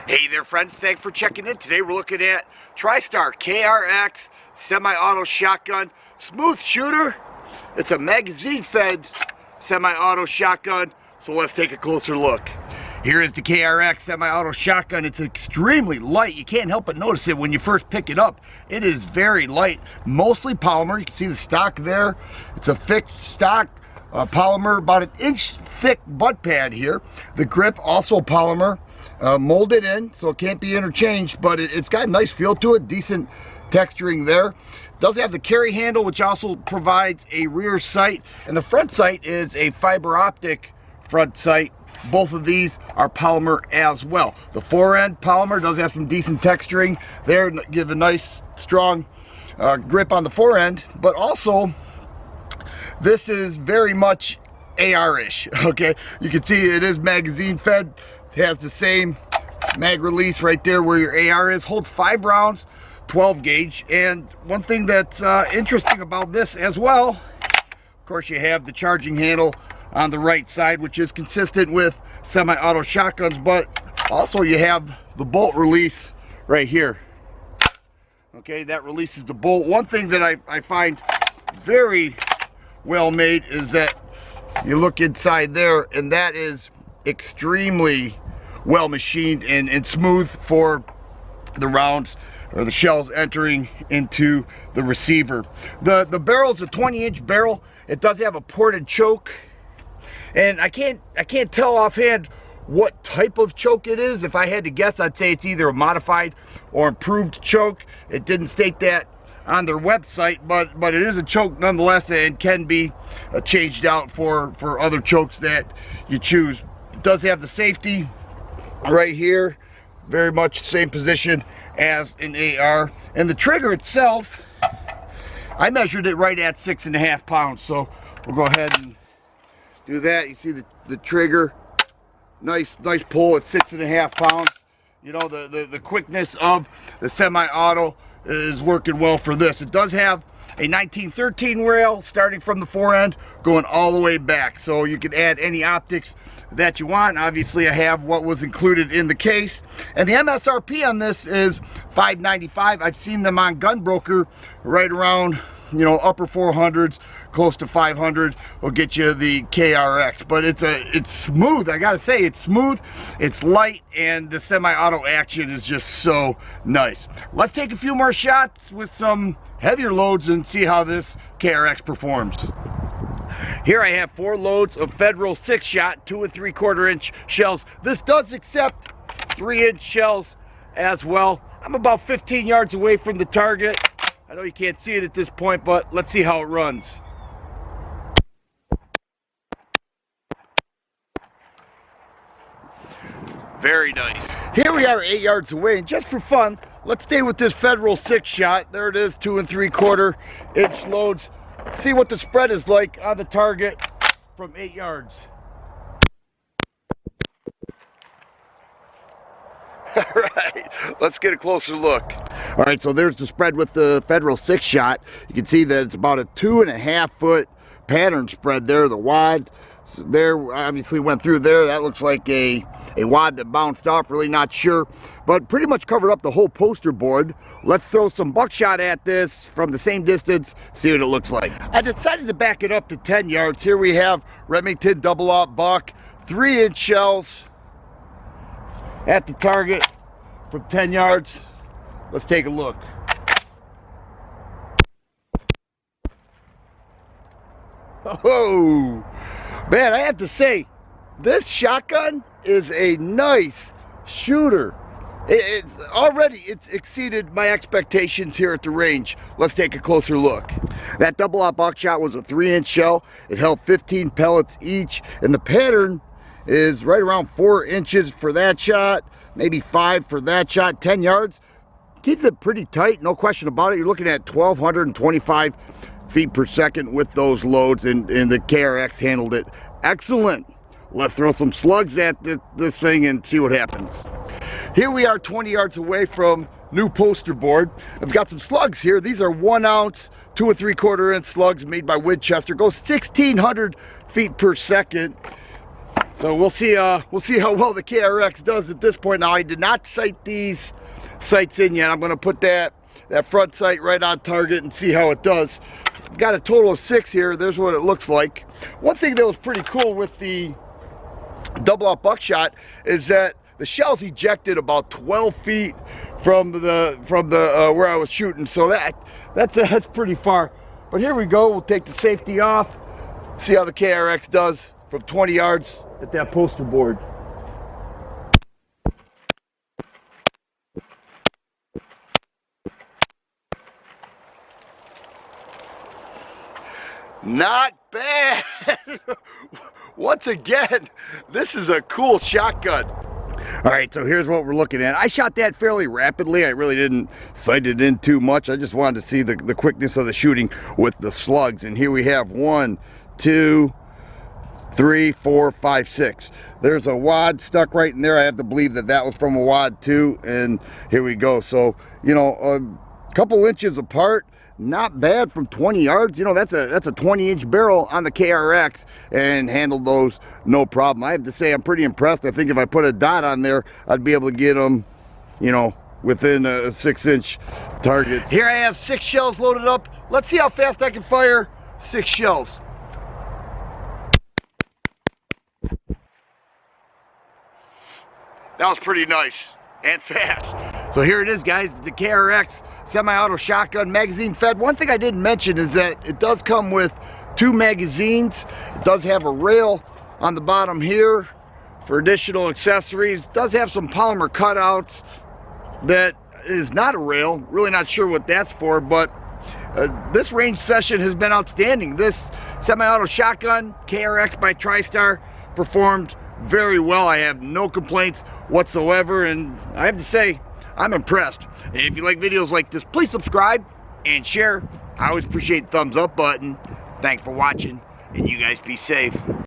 Hey there friends, thanks for checking in. Today we're looking at TriStar KRX Semi-Auto Shotgun Smooth Shooter. It's a magazine fed semi-auto shotgun, so let's take a closer look. Here is the KRX Semi-Auto Shotgun. It's extremely light. You can't help but notice it when you first pick it up. It is very light, mostly polymer. You can see the stock there. It's a fixed stock polymer, about an inch thick butt pad here. The grip also polymer. Molded in, so it can't be interchanged, but it's got a nice feel to it, decent texturing there. Does have the carry handle, which also provides a rear sight, and the front sight is a fiber optic front sight. Both of these are polymer as well. The forend polymer does have some decent texturing there, give a nice strong grip on the forend, but also this is very much AR-ish. Okay, you can see it is magazine fed. It has the same mag release right there where your AR is. Holds 5 rounds, 12 gauge. And one thing that's interesting about this as well, of course, you have the charging handle on the right side, which is consistent with semi-auto shotguns, but also you have the bolt release right here. Okay, that releases the bolt. One thing that I find very well made is that you look inside there, and that is extremely well machined and smooth for the rounds or the shells entering into the receiver. The barrel is a 20-inch barrel. It does have a ported choke, and I can't tell offhand what type of choke it is. If I had to guess, I'd say it's either a modified or improved choke. It didn't state that on their website, but it is a choke nonetheless, and can be changed out for other chokes that you choose. It does have the safety right here, very much the same position as an AR, and the trigger itself, I measured it right at 6.5 pounds, so we'll go ahead and do that. You see the trigger, nice pull at 6.5 pounds. You know, the quickness of the semi-auto is working well for this. It does have a 1913 rail starting from the forend going all the way back, so you can add any optics that you want. Obviously, I have what was included in the case, and the MSRP on this is $595. I've seen them on Gunbroker right around, you know, upper 400s, close to 500 will get you the KRX. But it's smooth. I gotta say, it's smooth, it's light, and the semi-auto action is just so nice. Let's take a few more shots with some heavier loads and see how this KRX performs. Here I have 4 loads of Federal 6-shot 2 3/4 inch shells. This does accept 3-inch shells as well. I'm about 15 yards away from the target. I know you can't see it at this point, but let's see how it runs. Very nice. Here we are 8 yards away, and just for fun, let's stay with this Federal 6-shot. There it is, 2 3/4 inch loads. See what the spread is like on the target from 8 yards. All right, let's get a closer look. All right, so there's the spread with the Federal 6-shot. You can see that it's about a 2.5 foot pattern spread there. The wad there obviously went through there. That looks like a wad that bounced off, really not sure, but pretty much covered up the whole poster board. Let's throw some buckshot at this from the same distance, see what it looks like. I decided to back it up to 10 yards. Here we have Remington double-aught buck, 3-inch shells at the target from 10 yards. Let's take a look. Oh man, I have to say, this shotgun is a nice shooter. It's exceeded my expectations here at the range. Let's take a closer look. That double-aught buckshot was a 3-inch shell. It held 15 pellets each, and the pattern is right around 4 inches for that shot, maybe 5 for that shot. 10 yards keeps it pretty tight, no question about it. You're looking at 1,225 feet per second with those loads, and the KRX handled it excellent. Let's throw some slugs at this thing and see what happens. Here we are 20 yards away from new poster board. I've got some slugs here. These are 1 ounce 2 3/4 inch slugs made by Winchester. Goes 1,600 feet per second. So we'll see how well the KRX does at this point. Now I did not sight these sights in yet. I'm going to put that front sight right on target and see how it does. I've got a total of 6 here. There's what it looks like. One thing that was pretty cool with the double out buckshot is that the shell's ejected about 12 feet from the where I was shooting, so that's pretty far. But here we go. We'll take the safety off, see how the KRX does from 20 yards at that poster board. Not bad. Once again, this is a cool shotgun. All right, so here's what we're looking at. I shot that fairly rapidly. I really didn't sight it in too much. I just wanted to see the quickness of the shooting with the slugs. And here we have 1, 2, 3, 4, 5, 6. There's a wad stuck right in there. I have to believe that was from a wad too. And here we go. So, you know, a couple inches apart. Not bad from 20 yards. You know, that's a 20-inch barrel on the KRX and handled those no problem. I have to say I'm pretty impressed. I think if I put a dot on there, I'd be able to get them, you know, within a 6-inch target. Here I have 6 shells loaded up. Let's see how fast I can fire 6 shells. That was pretty nice and fast. So here it is, guys, the KRX semi-auto shotgun, magazine fed. One thing I didn't mention is that it does come with 2 magazines. It does have a rail on the bottom here for additional accessories. It does have some polymer cutouts that is not a rail. Really not sure what that's for, but this range session has been outstanding. This semi-auto shotgun, KRX by TriStar, performed very well. I have no complaints whatsoever, and I have to say, I'm impressed. If you like videos like this, please subscribe and share. I always appreciate the thumbs up button. Thanks for watching, and you guys be safe.